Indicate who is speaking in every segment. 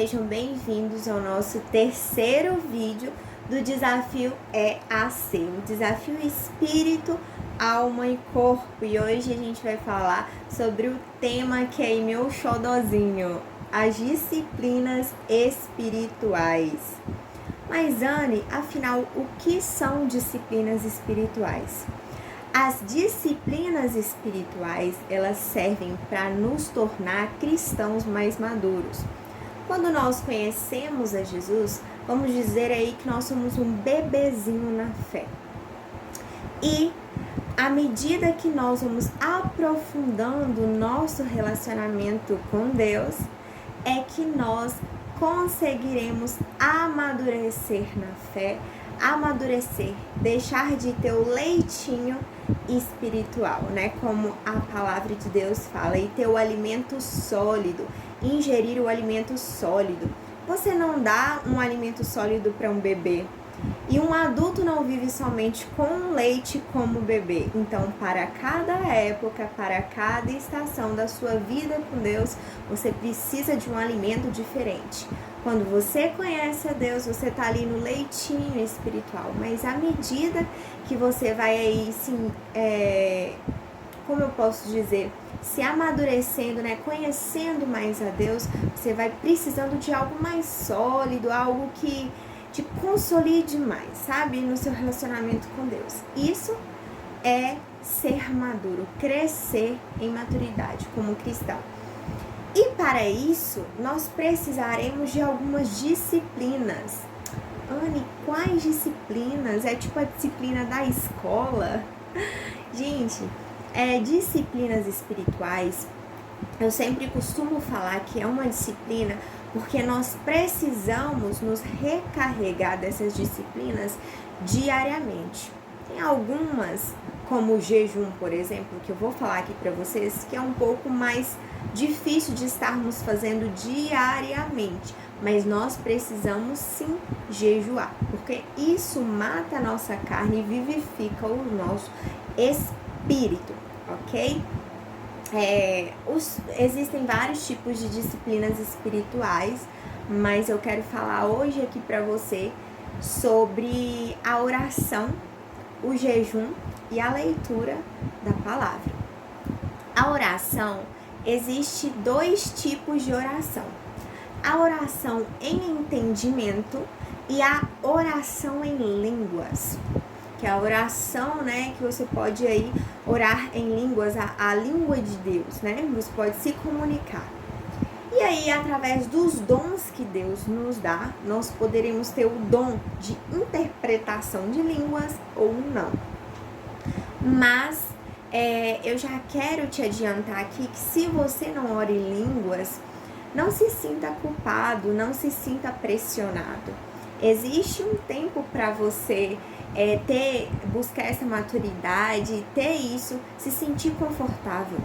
Speaker 1: sejam bem-vindos ao nosso terceiro vídeo do Desafio EAC, o Desafio Espírito, Alma e Corpo. E hoje a gente vai falar sobre o tema que é meu xodozinho, as disciplinas espirituais. Mas Anne, afinal, o que são disciplinas espirituais? As disciplinas espirituais, elas servem para nos tornar cristãos mais maduros. Quando nós conhecemos a Jesus, vamos dizer aí que nós somos um bebezinho na fé. E à medida que nós vamos aprofundando o nosso relacionamento com Deus, é que nós conseguiremos amadurecer na fé, deixar de ter o leitinho espiritual, né? Como a palavra de Deus fala, e ter o alimento sólido, ingerir o alimento sólido. Você não dá um alimento sólido para um bebê. E um adulto não vive somente com leite como bebê. Então, para cada época, para cada estação da sua vida com Deus, você precisa de um alimento diferente. Quando você conhece a Deus, você está ali no leitinho espiritual. Mas à medida que você vai aí, como eu posso dizer, se amadurecendo, né, conhecendo mais a Deus, você vai precisando de algo mais sólido, algo que te consolide mais, sabe, no seu relacionamento com Deus. Isso é ser maduro, crescer em maturidade como cristão. E para isso, nós precisaremos de algumas disciplinas. Anne, quais disciplinas? É tipo a disciplina da escola? Gente, disciplinas espirituais, eu sempre costumo falar que é uma disciplina porque nós precisamos nos recarregar dessas disciplinas diariamente. Tem algumas, como o jejum, por exemplo, que eu vou falar aqui para vocês, que é um pouco mais difícil de estarmos fazendo diariamente, mas nós precisamos sim jejuar, porque isso mata a nossa carne e vivifica o nosso espírito, ok? Existem vários tipos de disciplinas espirituais, mas eu quero falar hoje aqui para você sobre a oração, o jejum e a leitura da palavra. A oração, existe dois tipos de oração: a oração em entendimento e a oração em línguas, que é a oração, né, que você pode aí orar em línguas, a língua de Deus, né, você pode se comunicar. E aí, através dos dons que Deus nos dá, nós poderemos ter o dom de interpretação de línguas ou não. Mas eu já quero te adiantar aqui que se você não ora em línguas, não se sinta culpado, não se sinta pressionado. Existe um tempo para você buscar essa maturidade, ter isso, se sentir confortável.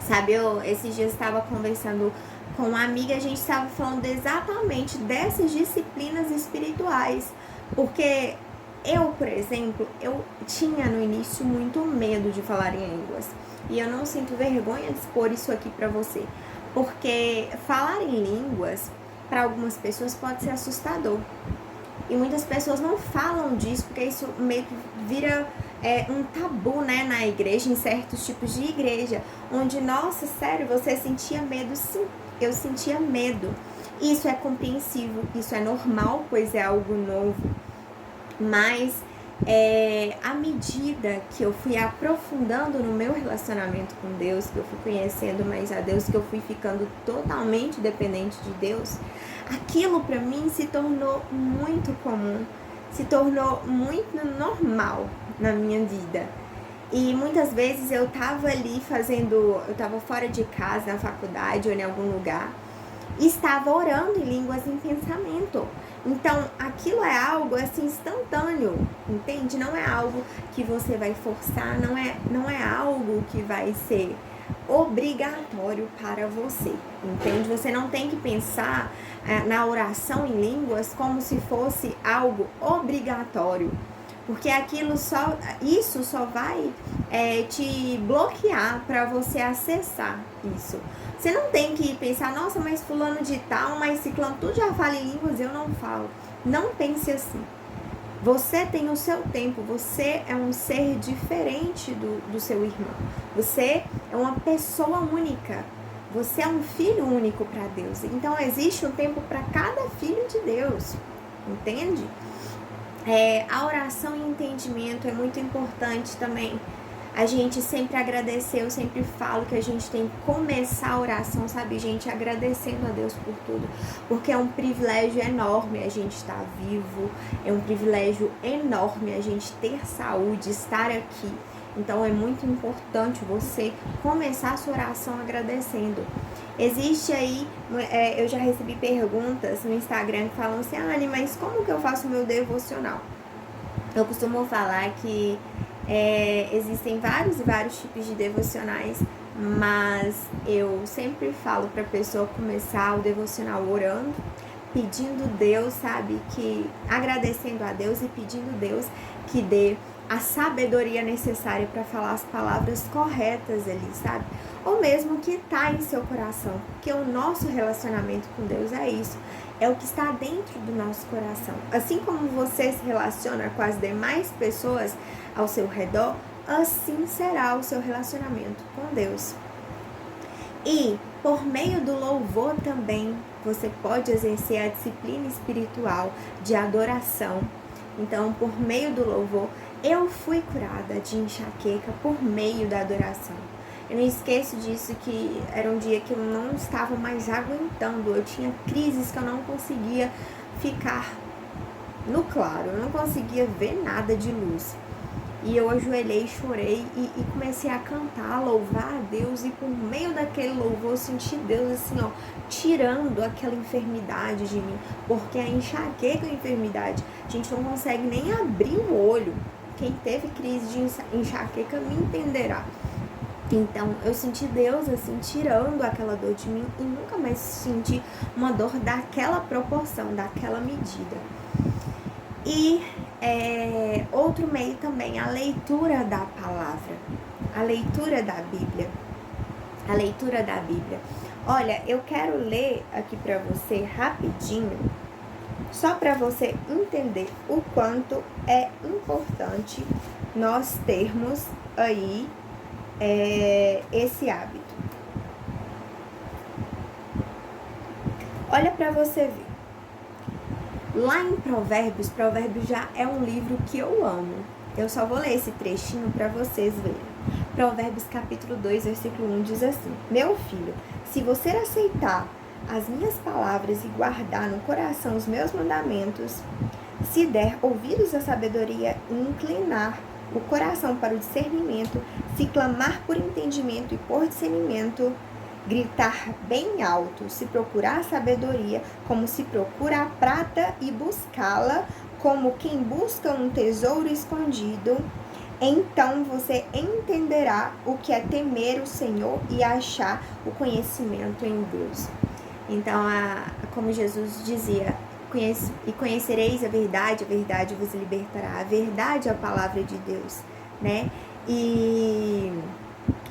Speaker 1: Sabe, esses dias estava conversando com uma amiga, a gente estava falando exatamente dessas disciplinas espirituais, porque eu, por exemplo, eu tinha no início muito medo de falar em línguas, e eu não sinto vergonha de expor isso aqui para você, porque falar em línguas, para algumas pessoas pode ser assustador. E muitas pessoas não falam disso, porque isso meio que vira um tabu, né, na igreja, em certos tipos de igreja, onde, nossa, sério, você sentia medo? Sim, eu sentia medo. Isso é compreensível, isso é normal, pois é algo novo. Mas à medida que eu fui aprofundando no meu relacionamento com Deus, que eu fui conhecendo mais a Deus, que eu fui ficando totalmente dependente de Deus, aquilo para mim se tornou muito comum, se tornou muito normal na minha vida. E muitas vezes eu tava ali eu tava fora de casa, na faculdade ou em algum lugar, e estava orando em línguas em pensamento. Então, aquilo é algo assim instantâneo, entende? Não é algo que você vai forçar, não é algo que vai ser obrigatório para você, entende? Você não tem que pensar na oração em línguas como se fosse algo obrigatório, Porque isso só vai te bloquear para você acessar isso. Você não tem que pensar, nossa, mas fulano de tal, mas ciclano, tu já fala em línguas, eu não falo. Não pense assim. Você tem o seu tempo, você é um ser diferente do seu irmão. Você é uma pessoa única. Você é um filho único para Deus. Então existe um tempo para cada filho de Deus. Entende? A oração e entendimento é muito importante também. A gente sempre agradecer, eu sempre falo que a gente tem que começar a oração, sabe, gente, agradecendo a Deus por tudo, porque é um privilégio enorme a gente estar vivo, é um privilégio enorme a gente ter saúde, estar aqui. Então é muito importante você começar a sua oração agradecendo. Existe aí, eu já recebi perguntas no Instagram que falam assim, Anne, mas como que eu faço o meu devocional? Eu costumo falar que existem vários e vários tipos de devocionais, mas eu sempre falo para a pessoa começar o devocional orando, pedindo Deus, sabe, agradecendo a Deus e pedindo Deus que dê a sabedoria necessária para falar as palavras corretas ali, sabe? Ou mesmo que tá em seu coração, porque o nosso relacionamento com Deus é isso, é o que está dentro do nosso coração. Assim como você se relaciona com as demais pessoas ao seu redor, assim será o seu relacionamento com Deus. E por meio do louvor também, você pode exercer a disciplina espiritual de adoração. Então, por meio do louvor, eu fui curada de enxaqueca por meio da adoração. Eu não esqueço disso, que era um dia que eu não estava mais aguentando. Eu tinha crises que eu não conseguia ficar no claro, eu não conseguia ver nada de luz. E eu ajoelhei, chorei e comecei a cantar, a louvar a Deus. E por meio daquele louvor eu senti Deus assim, ó, tirando aquela enfermidade de mim. Porque a enxaqueca é a enfermidade. A gente não consegue nem abrir o olho. Quem teve crise de enxaqueca me entenderá. Então eu senti Deus assim, tirando aquela dor de mim. E nunca mais senti uma dor daquela proporção, daquela medida. E outro meio também, a leitura da palavra, a leitura da Bíblia. A leitura da Bíblia. Olha, eu quero ler aqui para você rapidinho, só para você entender o quanto é importante nós termos aí esse hábito. Olha para você ver. Lá em Provérbios já é um livro que eu amo. Eu só vou ler esse trechinho para vocês verem. Provérbios capítulo 2, versículo 1 diz assim: Meu filho, se você aceitar as minhas palavras e guardar no coração os meus mandamentos, se der ouvidos à sabedoria e inclinar o coração para o discernimento, se clamar por entendimento e por discernimento, gritar bem alto, se procurar a sabedoria, como se procura a prata e buscá-la, como quem busca um tesouro escondido, então você entenderá o que é temer o Senhor e achar o conhecimento em Deus. Então, como Jesus dizia, conhecereis a verdade vos libertará. A verdade é a palavra de Deus, né? E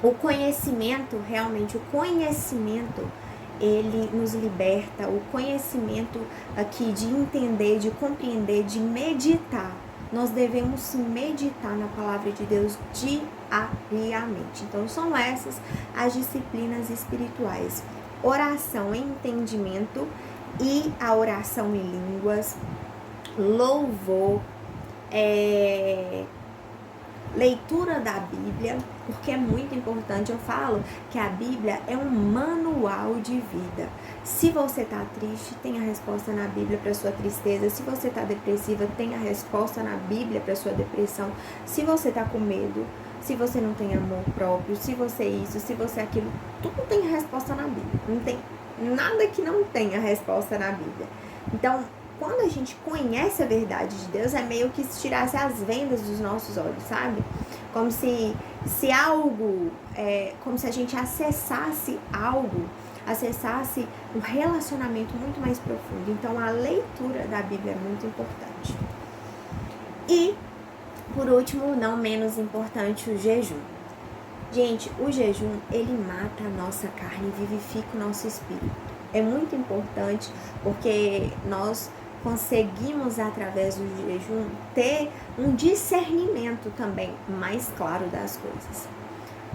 Speaker 1: o conhecimento, realmente, ele nos liberta. O conhecimento aqui de entender, de compreender, de meditar. Nós devemos meditar na palavra de Deus diariamente. Então, são essas as disciplinas espirituais. Oração em entendimento e a oração em línguas, louvor, leitura da Bíblia, porque é muito importante. Eu falo que a Bíblia é um manual de vida. Se você está triste, tem a resposta na Bíblia para sua tristeza. Se você está depressiva, tem a resposta na Bíblia para sua depressão. Se você está com medo, se você não tem amor próprio, se você isso, se você aquilo, tudo tem a resposta na Bíblia. Não tem nada que não tenha resposta na Bíblia. Então, quando a gente conhece a verdade de Deus, é meio que se tirasse as vendas dos nossos olhos, sabe? Como se algo, como se a gente acessasse algo, acessasse um relacionamento muito mais profundo. Então, a leitura da Bíblia é muito importante. E Por último, não menos importante, o jejum. Gente, o jejum, ele mata a nossa carne e vivifica o nosso espírito. É muito importante porque nós conseguimos, através do jejum, ter um discernimento também mais claro das coisas.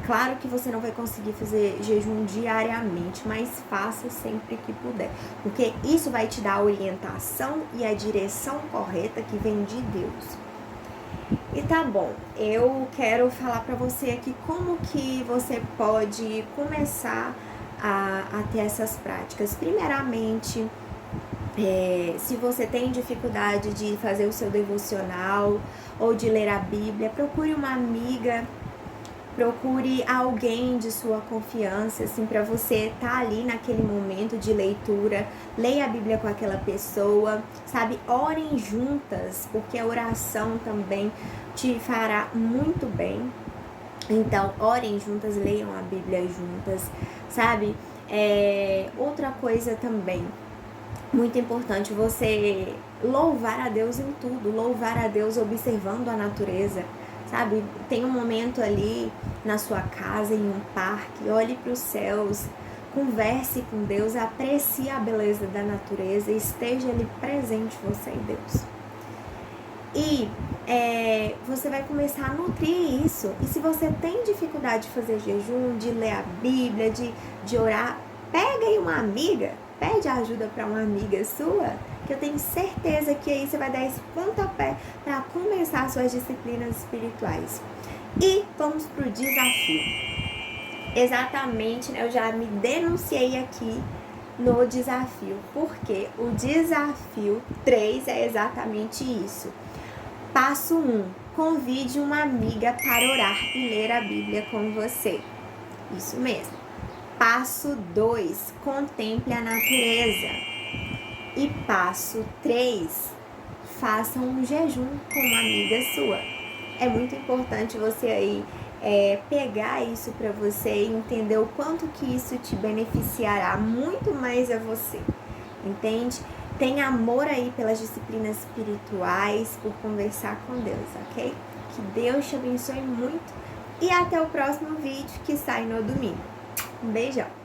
Speaker 1: Claro que você não vai conseguir fazer jejum diariamente, mas faça sempre que puder, porque isso vai te dar a orientação e a direção correta que vem de Deus. E tá bom, eu quero falar pra você aqui como que você pode começar a ter essas práticas. Primeiramente, se você tem dificuldade de fazer o seu devocional ou de ler a Bíblia, procure uma amiga, procure alguém de sua confiança, assim, para você estar ali naquele momento de leitura. Leia a Bíblia com aquela pessoa, sabe? Orem juntas, porque a oração também te fará muito bem. Então, orem juntas, leiam a Bíblia juntas, sabe? Outra coisa também, muito importante, você louvar a Deus em tudo, louvar a Deus observando a natureza, sabe? Tem um momento ali na sua casa, em um parque, olhe para os céus, converse com Deus, aprecie a beleza da natureza, esteja ali presente, você e Deus. E você vai começar a nutrir isso. E se você tem dificuldade de fazer jejum, de ler a Bíblia, de orar, pega aí uma amiga, pede ajuda para uma amiga sua, que eu tenho certeza que aí você vai dar esse pontapé para começar as suas disciplinas espirituais. E vamos para o desafio. Exatamente, né? Eu já me denunciei aqui no desafio, porque o desafio 3 é exatamente isso. Passo 1. Convide uma amiga para orar e ler a Bíblia com você. Isso mesmo. Passo 2. Contemple a natureza. E passo 3. Faça um jejum com uma amiga sua. É muito importante você aí pegar isso para você e entender o quanto que isso te beneficiará muito mais a você. Entende? Tem amor aí pelas disciplinas espirituais, por conversar com Deus, ok? Que Deus te abençoe muito e até o próximo vídeo que sai no domingo. Um beijão!